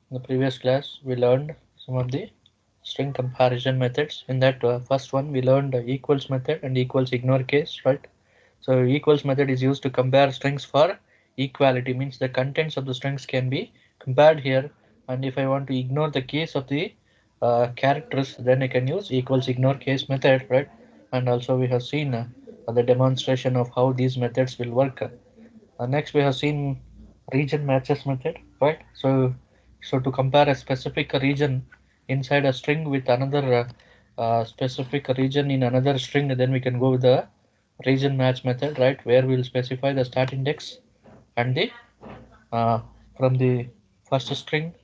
In the previous class, we learned some of the string comparison methods. In that first one, we learned the equals method and equals ignore case, right? So equals method is used to compare strings for equality, means the contents of the strings can be compared here. And if I want to ignore the case of the characters, then I can use equals ignore case method, right? And also we have seen the demonstration of how these methods will work. Next we have seen region matches method, right? So to compare a specific region inside a string with another specific region in another string, then we can go with the region match method, right? Where we'll specify the start index and the uh, from the first string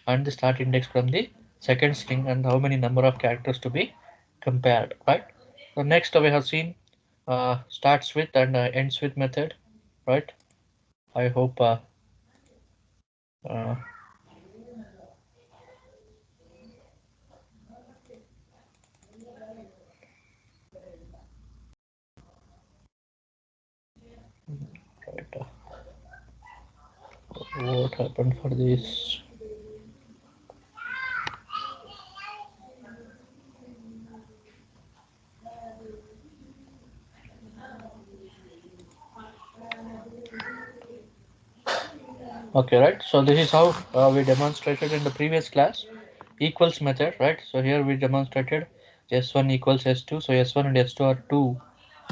and the start index from the second string and how many number of characters to be compared, right? So next we have seen starts with and ends with method, right? I hope uh, right, what happened for this? Okay, right. So this is how we demonstrated in the previous class equals method, right? So here we demonstrated s1 equals s2. So s1 and s2 are two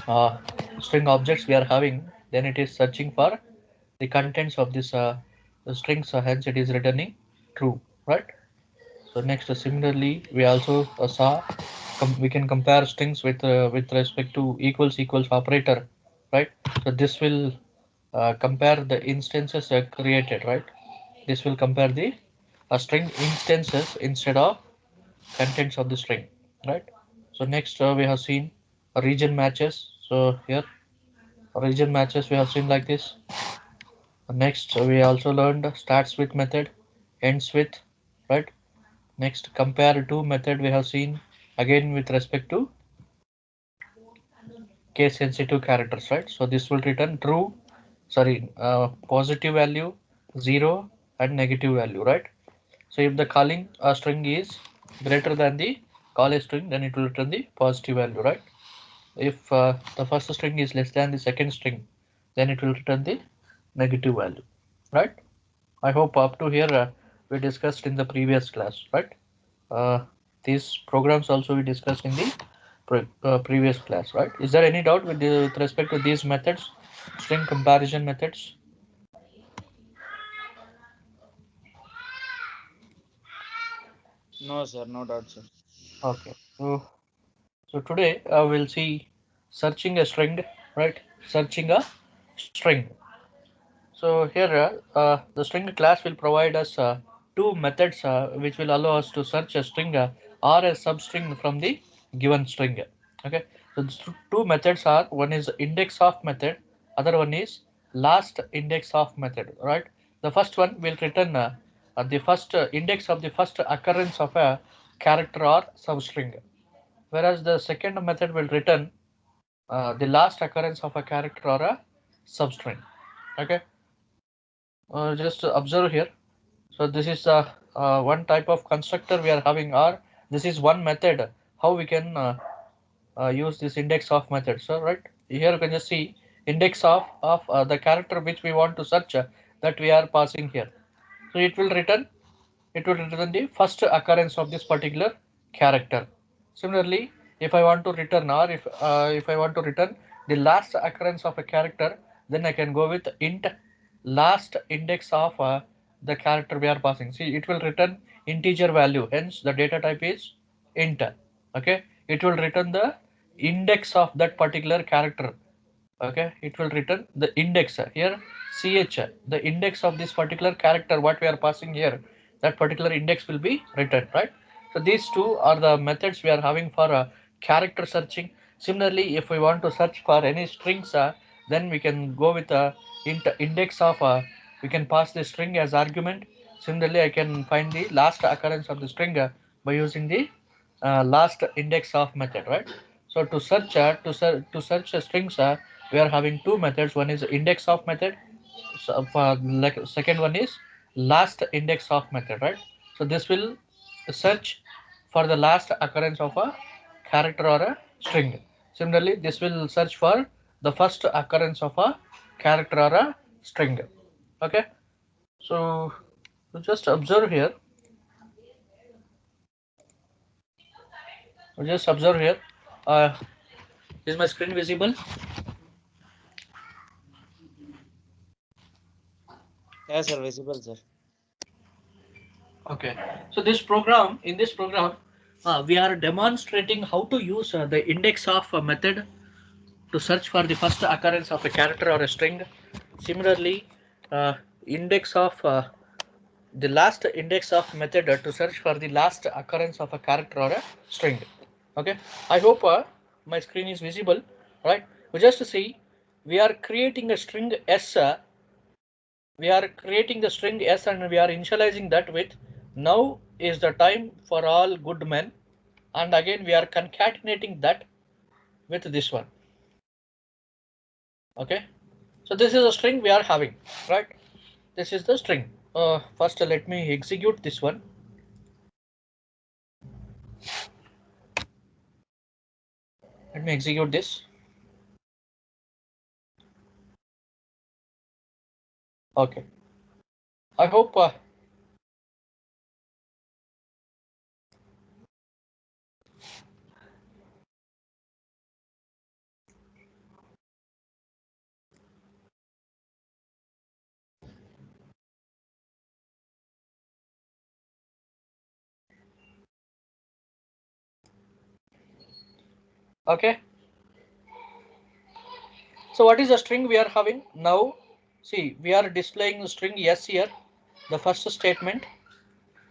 uh, string objects we are having. Then it is searching for the contents of this the string. So hence it is returning true, right? So next, similarly, we also saw we can compare strings with respect to equals operator, right? So this will compare the instances created, right? This will compare the string instances instead of contents of the string, right? So next we have seen region matches. So here region matches we have seen like this. Next we also learned starts with method, ends with, right? Next, compare to method we have seen again with respect to case sensitive characters, right? So this will return true, sorry, positive value, 0 and negative value, right? So if the calling a string is greater than the call a string, then it will return the positive value, right? If the first string is less than the second string, then it will return the negative value, right? I hope up to here we discussed in the previous class, right? Uh, these programs also we discussed in the previous class, right? Is there any doubt with respect to these methods, string comparison methods? No, sir, no doubt, sir. Okay. So today we'll see searching a string, right? Searching a string. So here the string class will provide us two methods which will allow us to search a string or a substring from the given string. Okay, so the two methods are, one is index of method, other one is last index of method, right? The first one will return the first index of the first occurrence of a character or substring, whereas the second method will return the last occurrence of a character or a substring. Okay, just observe here. So this is one type of constructor we are having, or this is one method how we can use this index of method. So right here you can just see index of the character which we want to search that we are passing here. So it will return the first occurrence of this particular character. Similarly, if I want to return, or if I want to return the last occurrence of a character, then I can go with int last index of the character we are passing. See, it will return integer value. Hence, the data type is int. Okay, it will return the index of that particular character. Okay, it will return the index here, ch, the index of this particular character what we are passing here, that particular index will be returned, right? So these two are the methods we are having for character searching. Similarly, if we want to search for any strings, then we can go with a index of we can pass the string as argument. Similarly, I can find the last occurrence of the string by using the last index of method, right? So to search strings, we are having two methods. One is index of method. So, like second one is last index of method, right? So this will search for the last occurrence of a character or a string. Similarly, this will search for the first occurrence of a character or a string. Okay, so just observe here. Just observe here. Is my screen visible? Yes, sir, visible, sir. Okay. So in this program, we are demonstrating how to use the index of a method to search for the first occurrence of a character or a string. Similarly, uh, index of the last index of method to search for the last occurrence of a character or a string. Okay. I hope my screen is visible, right? We just see we are creating a string s. We are creating the string s and we are initializing that with now is the time for all good men, and again we are concatenating that with this one. Okay, so this is a string we are having, right? This is the string. First let me execute this one. Let me execute this. Okay, I hope okay. So what is the string we are having now? See, we are displaying the string yes here, the first statement.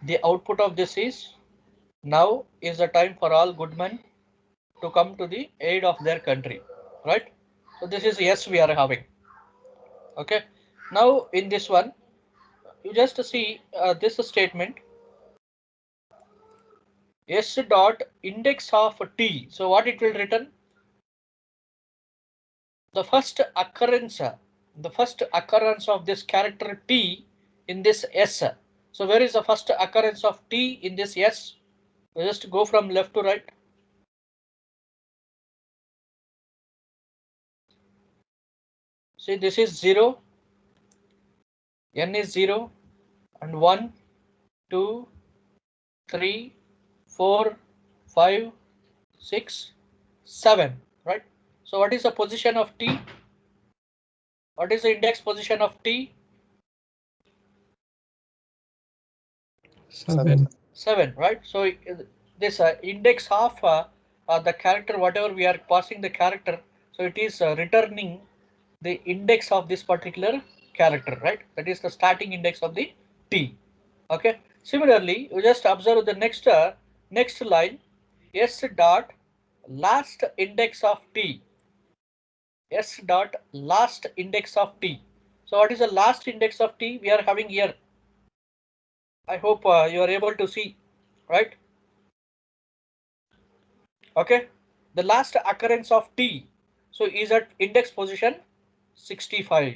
The output of this is now is the time for all good men to come to the aid of their country, right? So this is yes we are having. Okay, now in this one you just see this statement s dot index of t. So what it will return? The first occurrence of this character t in this s. So where is the first occurrence of t in this s? We just go from left to right. See, this is 0, n is 0, and 1, 2, 3, 4, 5, 6, 7, right? So what is the position of t? What is the index position of t? 7. 7, right? So this index of the character, whatever we are passing the character, so it is returning the index of this particular character, right? That is the starting index of the t. Okay. Similarly, you just observe the next line, s dot last index of t. S dot last index of t. So what is the last index of t we are having here? I hope you are able to see, right? Okay, the last occurrence of t so is at index position 65.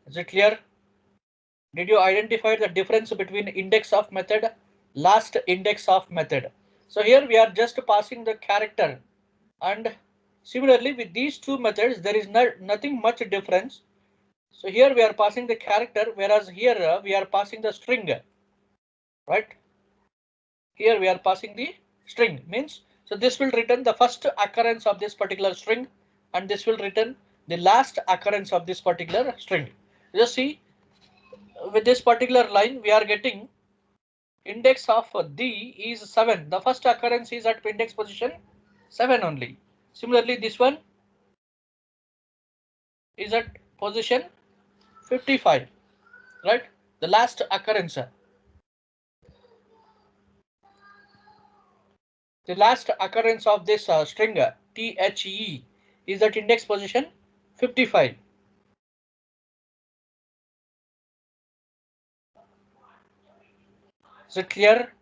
Is it clear? Did you identify the difference between index of method, last index of method? So here we are just passing the character, and similarly with these two methods there is nothing much difference. So here we are passing the character, whereas here we are passing the string, right? Here we are passing the string, means so this will return the first occurrence of this particular string, and this will return the last occurrence of this particular string. Just see, with this particular line we are getting index of d is 7. The first occurrence is at index position 7 only. Similarly, this one is at position 55, right? The last occurrence, of this string the is at index position 55. Is it clear?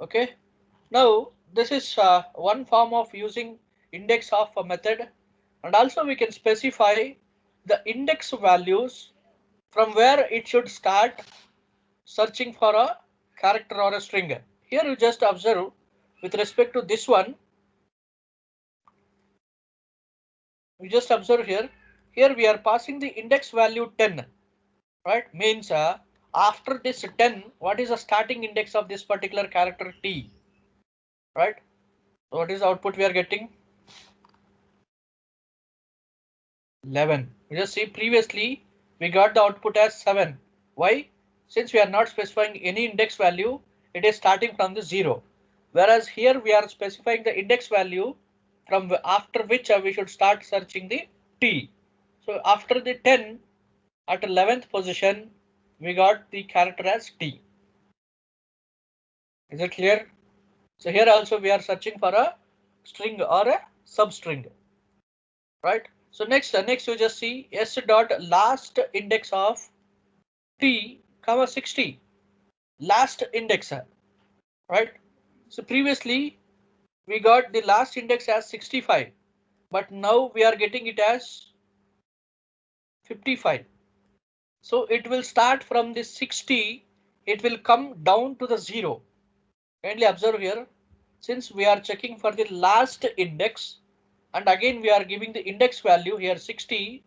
Okay. Now this is one form of using index of a method And also we can specify the index values from where it should start searching for a character or a string. Here you just observe with respect to this one, you just observe here. Here we are passing the index value 10, right? Means after this 10, what is the starting index of this particular character T, right? So what is the output we are getting? 11. You just see previously we got the output as 7. Why? Since we are not specifying any index value, it is starting from the 0. Whereas here we are specifying the index value from after which we should start searching the T. So after the 10 at 11th position, we got the character as T. Is it clear? So here also we are searching for a string or a substring, right? So next you just see s dot last index of T comma 60, last index, right? So previously we got the last index as 65, but now we are getting it as 55. So it will start from the 60, it will come down to the 0. Kindly observe here, since we are checking for the last index and again we are giving the index value here 60,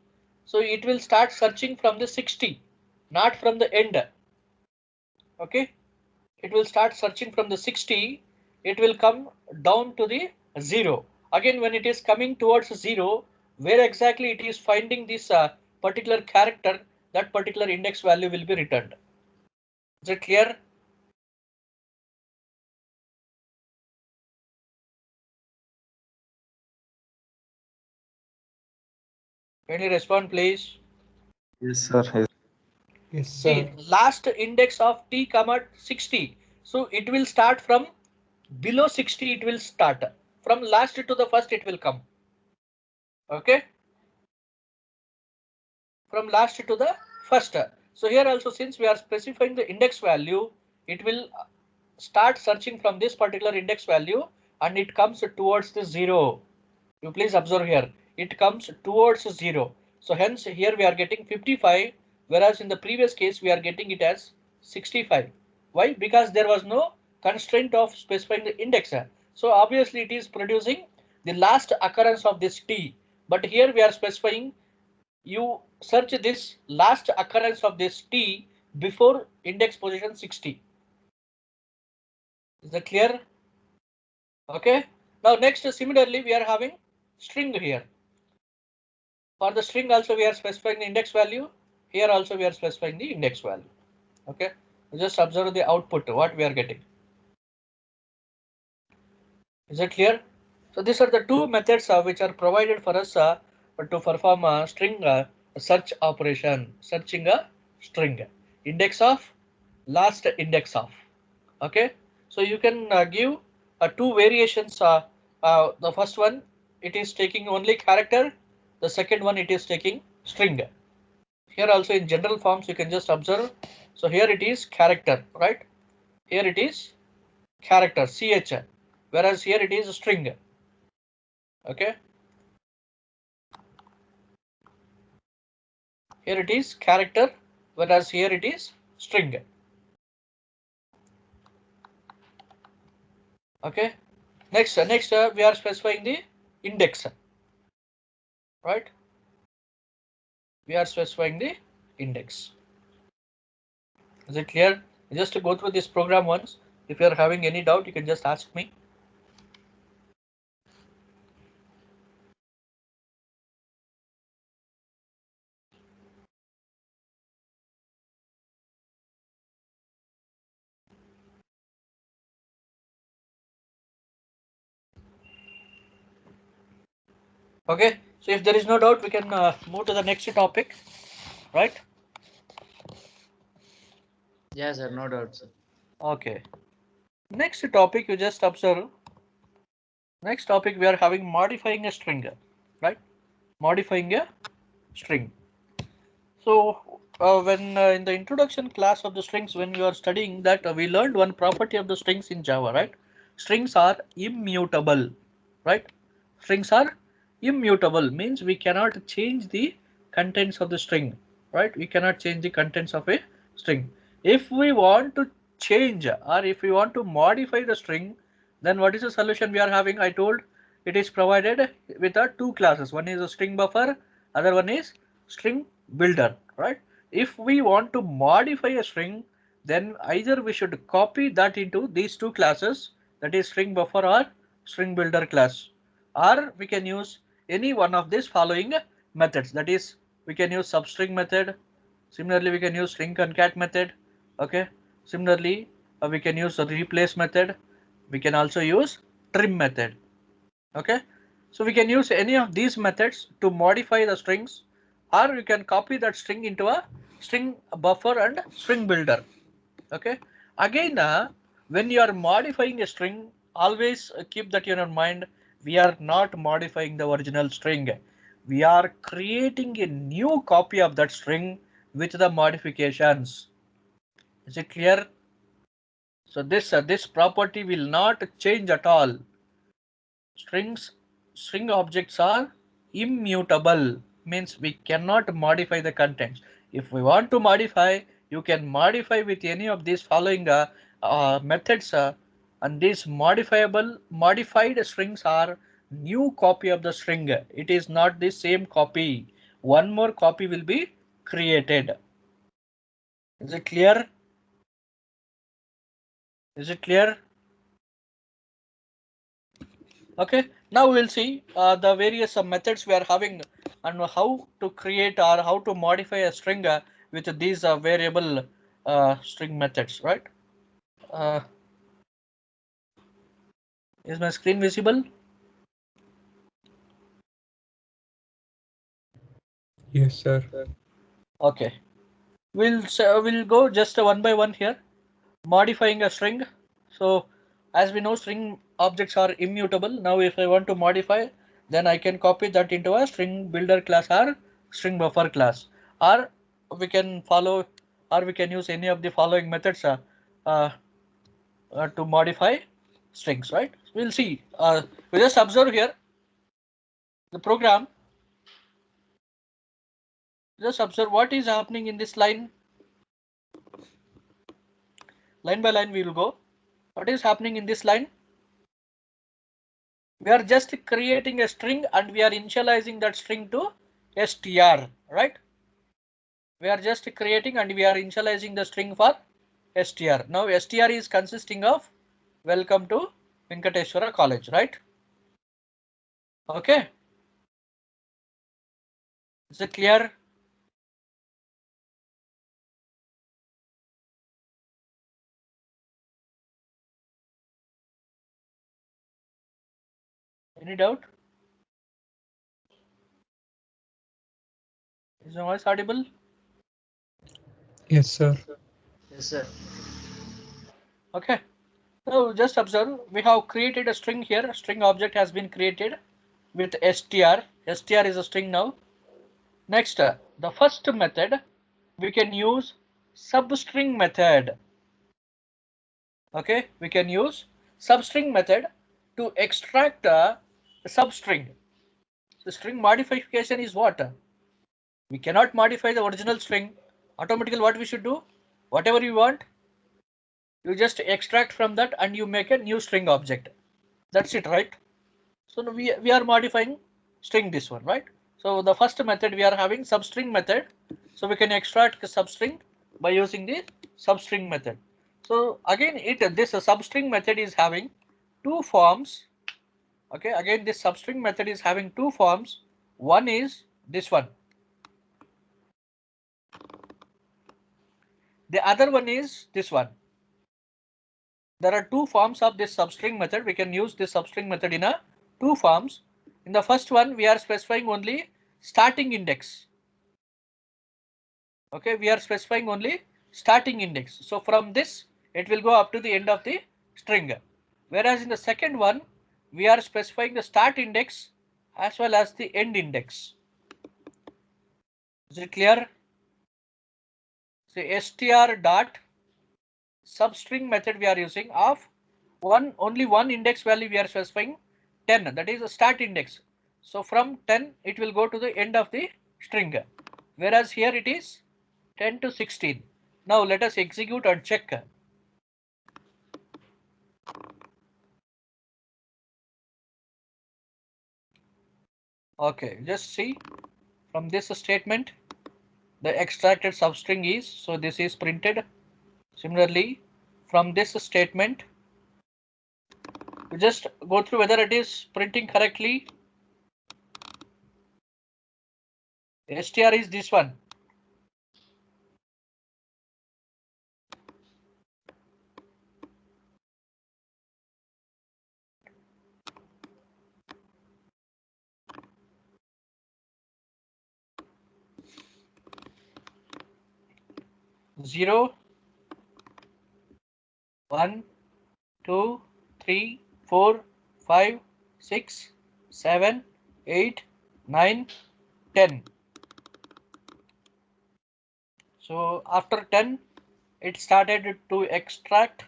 so it will start searching from the 60, not from the end. Okay, it will start searching from the 60, it will come down to the 0. Again when it is coming towards 0, where exactly it is finding this particular character, that particular index value will be returned. Is it clear? Kindly respond please. Yes, sir. Yes. Yes, See, sir. last index of T comma 60. So it will start from below 60, it will start. From last to the first, it will come. Okay. From last to the first. So here also, since we are specifying the index value, it will start searching from this particular index value and it comes towards the 0. You please observe here, it comes towards 0. So hence here we are getting 55, whereas in the previous case we are getting it as 65. Why? Because there was no constraint of specifying the index. So obviously it is producing the last occurrence of this T. But here we are specifying you search this last occurrence of this T before index position 60. Is that clear? Okay. Now next, similarly, we are having string here. For the string also we are specifying the index value. Here also we are specifying the index value. Okay. Just observe the output, what we are getting. Is it clear? So these are the two methods which are provided for us to perform a string search operation, searching a string. Index of, last index of. Okay. So you can give two variations. The first one, it is taking only character. The second one, it is taking string. Here also in general forms, you can just observe. So here it is character, right? Here it is character, ch, whereas here it is string. Okay. Here it is character, whereas here it is string. Okay. Next we are specifying the index, right? We are specifying the index. Is it clear? Just to go through this program once. If you are having any doubt, you can just ask me. Okay. So if there is no doubt, we can move to the next topic, right? Yes, sir. No doubt, sir. Okay. Next topic you just observe. Next topic we are having modifying a string, right? Modifying a string. So when in the introduction class of the strings, when you are studying that, we learned one property of the strings in Java, right? Strings are immutable, right? Strings are Immutable means we cannot change the contents of the string, right? We cannot change the contents of a string. If we want to change or if we want to modify the string, then what is the solution we are having? I told it is provided with a two classes. One is a string buffer, other one is string builder, right? If we want to modify a string, then either we should copy that into these two classes, that is string buffer or string builder class, or we can use any one of these following methods. That is, we can use substring method. Similarly, we can use string concat method. Okay. Similarly, we can use the replace method. We can also use trim method. Okay. So we can use any of these methods to modify the strings, or we can copy that string into a string buffer and string builder. Okay. Again, when you are modifying a string, always keep that in your mind. We are not modifying the original string. We are creating a new copy of that string with the modifications. Is it clear? So this property will not change at all. String objects are immutable, means we cannot modify the contents. If we want to modify, you can modify with any of these following methods, and these modified strings are new copy of the string. It is not the same copy. One more copy will be created. Is it clear? Is it clear? Okay, now we'll see the various methods we are having and how to create or how to modify a string with these variable string methods, right? Uh, is my screen visible? Yes, sir. Okay, we'll go just one by one here. Modifying a string. So as we know, string objects are immutable. Now if I want to modify, then I can copy that into a string builder class or string buffer class, or we can follow, or we can use any of the following methods uh, to modify strings, right? We'll see. We just observe here the program. Just observe what is happening in this line. Line by line we will go. What is happening in this line? We are just creating a string and we are initializing that string to str, right? We are just creating and we are initializing the string for str. Now str is consisting of welcome to Venkateswara College, right? Okay, is it clear? Any doubt? Is my voice audible? Yes, sir. Yes, sir. Okay, so just observe, we have created a string here. A string object has been created with str. Str is a string now. Next, the first method, we can use substring method. Okay, we can use substring method to extract a substring. The string modification is what? We cannot modify the original string. Automatically what we should do? Whatever you want, you just extract from that and you make a new string object. That's it, right? So now we are modifying string this one, right? So the first method we are having substring method. So we can extract a substring by using the substring method. So again, this substring method is having two forms. Okay, again this substring method is having two forms. One is this one. The other one is this one. There are two forms of this substring method. We can use this substring method in a two forms. In the first one, we are specifying only starting index. Okay, we are specifying only starting index. So from this, it will go up to the end of the string. Whereas in the second one, we are specifying the start index as well as the end index. Is it clear? So str dot substring method we are using of only one index value we are specifying 10, that is a start index. So from 10 it will go to the end of the string, whereas here it is 10 to 16. Now let us execute and check. Okay, just see from this statement the extracted substring is, so this is printed. Similarly, from this statement, you just go through whether it is printing correctly. str is this one. Zero, 1, 2, 3, 4, 5, 6, 7, 8, 9, 10. So after 10, it started to extract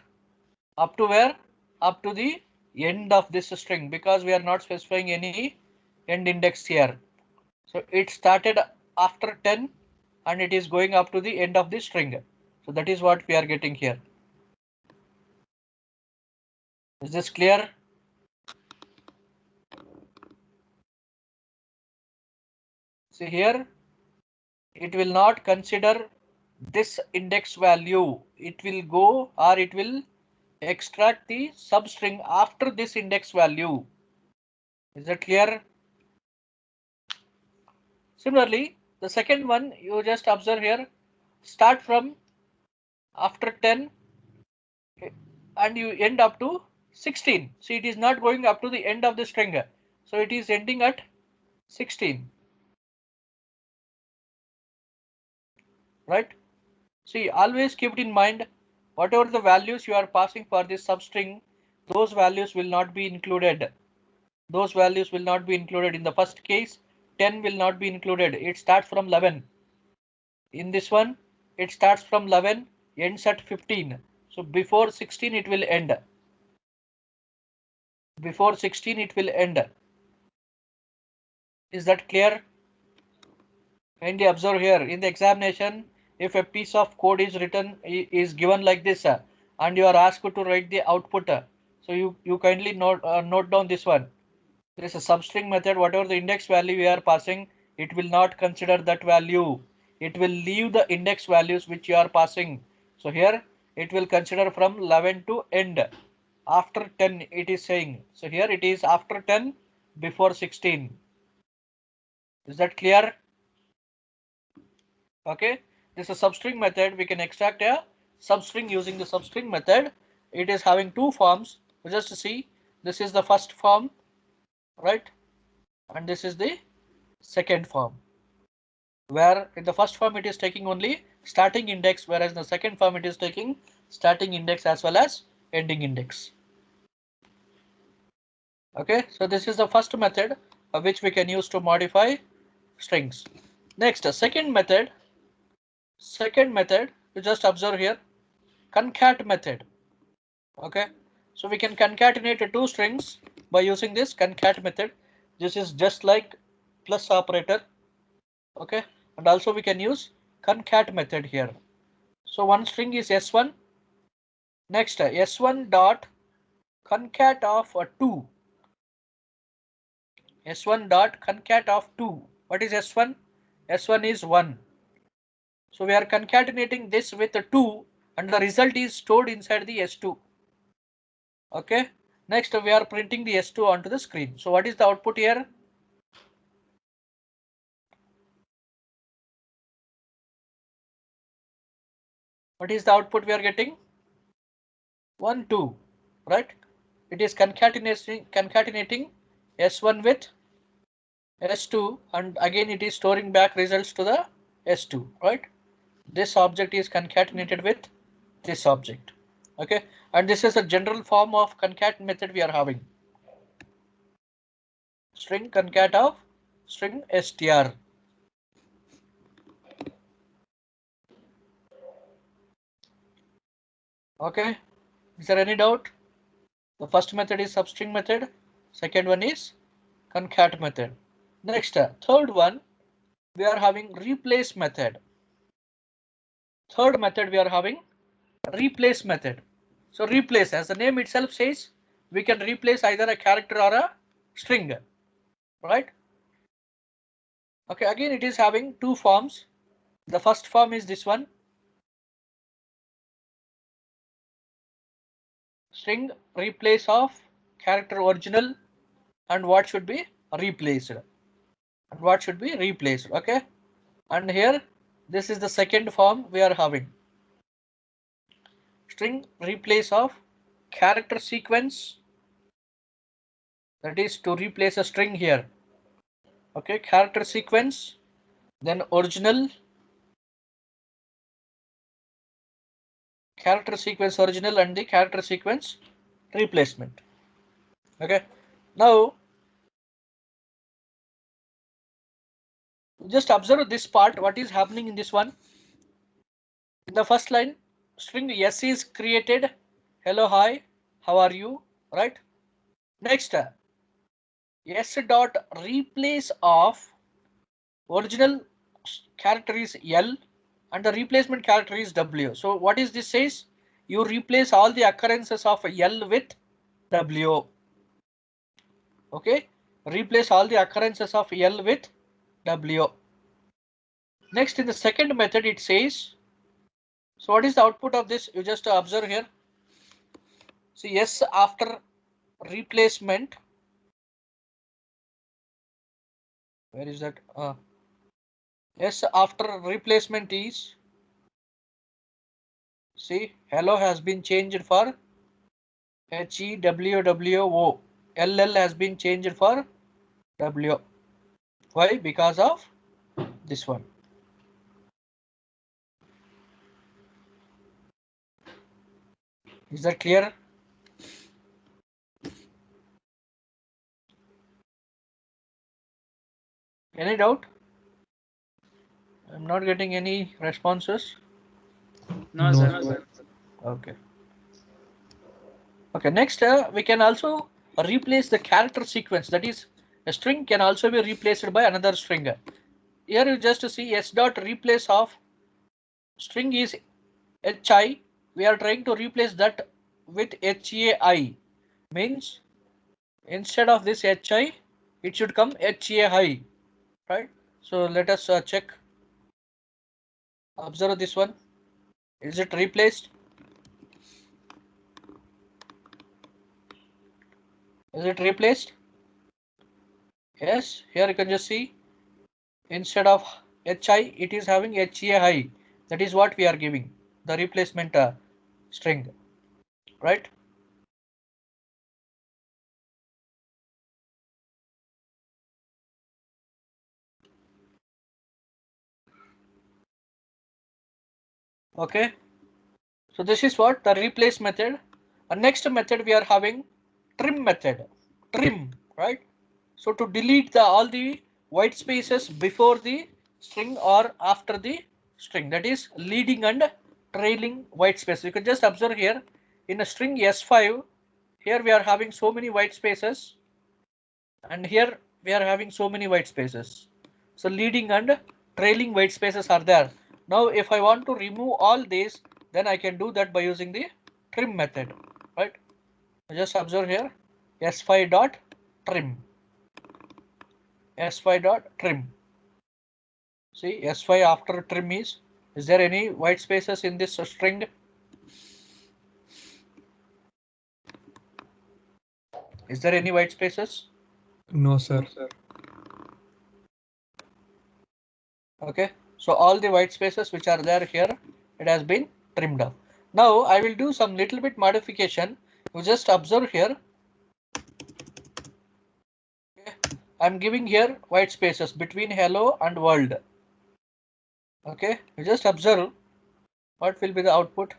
up to where? Up to the end of this string, because we are not specifying any end index here. So it started after 10 and it is going up to the end of the string. So that is what we are getting here. Is this clear? See here, it will not consider this index value. It will go, or it will extract the substring after this index value. Is that clear? Similarly, the second one you just observe here, start from after 10 and you end up to 16. See, it is not going up to the end of the string. So it is ending at 16. Right? See, always keep it in mind, whatever the values you are passing for this substring, those values will not be included. Those values will not be included. In the first case, 10 will not be included. It starts from 11. In this one, it starts from 11, ends at 15. So before 16, it will end. Before 16, it will end. Is that clear? And observe here in the examination, if a piece of code is written, is given like this, and you are asked to write the output, so you kindly note down this one. There is a substring method. Whatever the index value we are passing, it will not consider that value. It will leave the index values which you are passing. So here it will consider from 11 to end. After 10 it is saying. So here it is after 10, before 16. Is that clear? Okay, this is a substring method. We can extract a substring using the substring method. It is having two forms. Just to see, this is the first form, right? And this is the second form, where in the first form it is taking only starting index, whereas in the second form it is taking starting index as well as ending index. Okay, so this is the first method which we can use to modify strings. Next, second method, you just observe here, concat method. Okay, so we can concatenate two strings by using this concat method. This is just like plus operator. Okay, and also we can use concat method here. So one string is s1. Next, s1 dot concat of 2. S1 dot concat of 2. What is s1? S1 is 1. So we are concatenating this with a 2 and the result is stored inside the s2. Okay. Next we are printing the s2 onto the screen. So what is the output here? What is the output we are getting? 1, 2, right? It is concatenating s1 with s2 and again it is storing back results to the s2, right? This object is concatenated with this object. Okay, and this is a general form of concat method we are having. String concat of string str. Okay, is there any doubt? The first method is substring method. Second one is concat method. Next, third one, we are having replace method. Third method we are having replace method. So replace, as the name itself says, we can replace either a character or a string, right? Okay, again it is having two forms. The first form is this one, string replace of character original and what should be replaced. And what should be replaced, okay? And here, this is the second form we are having. String replace of character sequence, that is to replace a string here. Okay, character sequence, then original, character sequence original and the character sequence replacement. Okay, now just observe this part, what is happening in this one. In the first line, string s is created, hello, hi, how are you, right? Next, s dot replace of original character is L and the replacement character is W. So what is this says? You replace all the occurrences of L with W. Okay, replace all the occurrences of L with W. Next, in the second method, it says, so what is the output of this? You just observe here. See, yes, after replacement, where is that? Yes, after replacement is, see, hello has been changed for HEWWO. LL has been changed for W. Why? Because of this one. Is that clear? Any doubt? I'm not getting any responses. No, No, sir. sir. Okay. Okay. Next, we can also replace the character sequence. That is, a string can also be replaced by another string. Here you just see s dot replace of string is hi. We are trying to replace that with hai. Means instead of this hi, it should come hai. Right? So let us check. Observe this one. Is it replaced? Is it replaced? Yes. Here you can just see instead of hi, it is having hai. That is what we are giving the replacement string, right? Okay. So this is what the replace method. And next method we are having trim method. Trim, right? So to delete all the white spaces before the string or after the string, that is leading and trailing white space. You can just observe here in a string S5, here we are having so many white spaces and here we are having so many white spaces. So leading and trailing white spaces are there. Now if I want to remove all these, then I can do that by using the trim method, right? Just observe here s5 dot trim, s5 dot trim. See, s5 after trim is there any white spaces in this string? Is there any white spaces? No, sir. Okay, so all the white spaces which are there here, it has been trimmed off. Now I will do some little bit modification. You just observe here. Okay. I'm giving here white spaces between hello and world. Okay, you just observe what will be the output.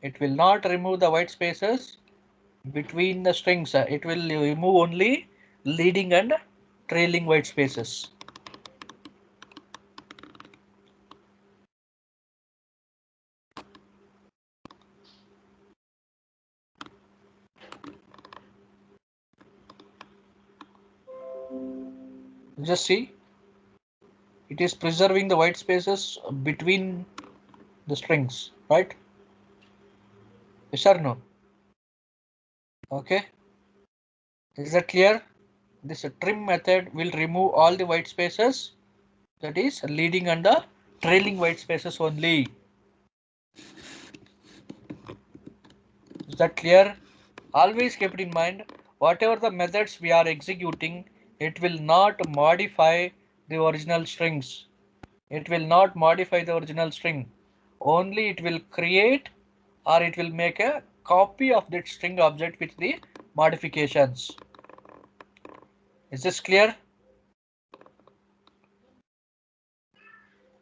It will not remove the white spaces between the strings. It will remove only leading and trailing white spaces. Just see, it is preserving the white spaces between the strings, right? Yes or no? Okay, is that clear? This trim method will remove all the white spaces, that is leading and the trailing white spaces only. Is that clear? Always keep it in mind, whatever the methods we are executing, it will not modify the original strings. It will not modify the original string. Only it will create or it will make a copy of that string object with the modifications. Is this clear?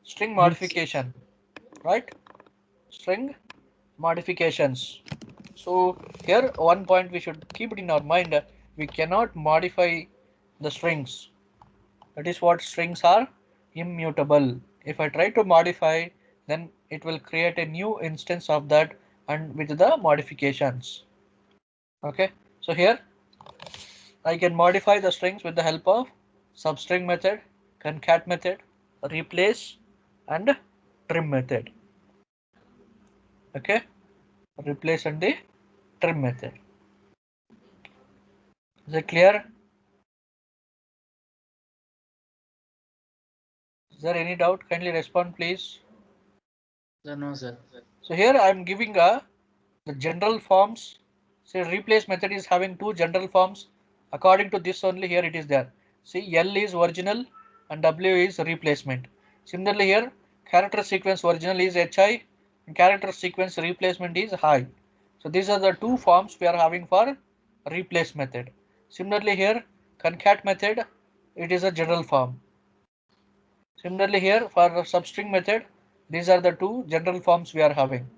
String modification, right? String modifications. So here one point we should keep it in our mind, we cannot modify the strings. That is what strings are immutable. If I try to modify, then it will create a new instance of that and with the modifications. Okay, so here I can modify the strings with the help of substring method, concat method, replace and trim method. Okay, replace and the trim method. Is it clear? Is there any doubt? Kindly respond, please. Sir, no, sir. So here I am giving the general forms. Say replace method is having two general forms. According to this only here it is there. See, L is original and W is replacement. Similarly here, character sequence original is HI and character sequence replacement is high. So these are the two forms we are having for replace method. Similarly here, concat method, it is a general form. Similarly here for substring method, these are the two general forms we are having.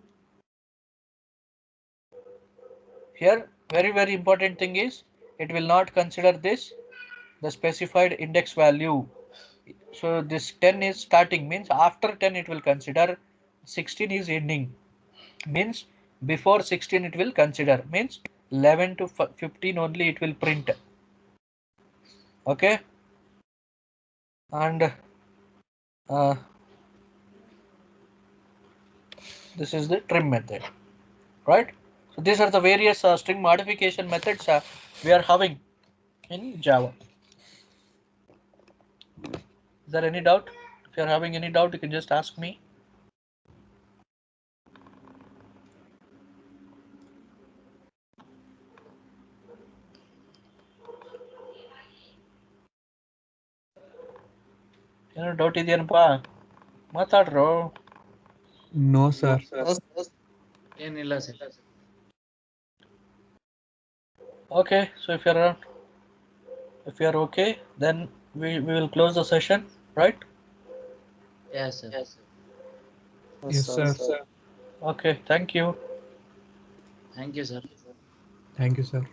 Here very important thing is it will not consider this the specified index value. So this 10 is starting means after 10 it will consider, 16 is ending means before 16 it will consider means 11 to 15 only it will print. Okay, and uh, this is the trim method, right? So these are the various string modification methods we are having in Java. Is there any doubt? If you are having any doubt, you can just ask me. ಏನೋ doubt ಇದೆಯೇನಪ್ಪ ಮಾತಾಡ್ರು. No, sir. ಏನಿಲ್ಲ sir. Okay, so if you're okay, then we will close the session, right? Yes, sir. Yes, sir. Okay, thank you. Thank you, sir. Thank you, sir.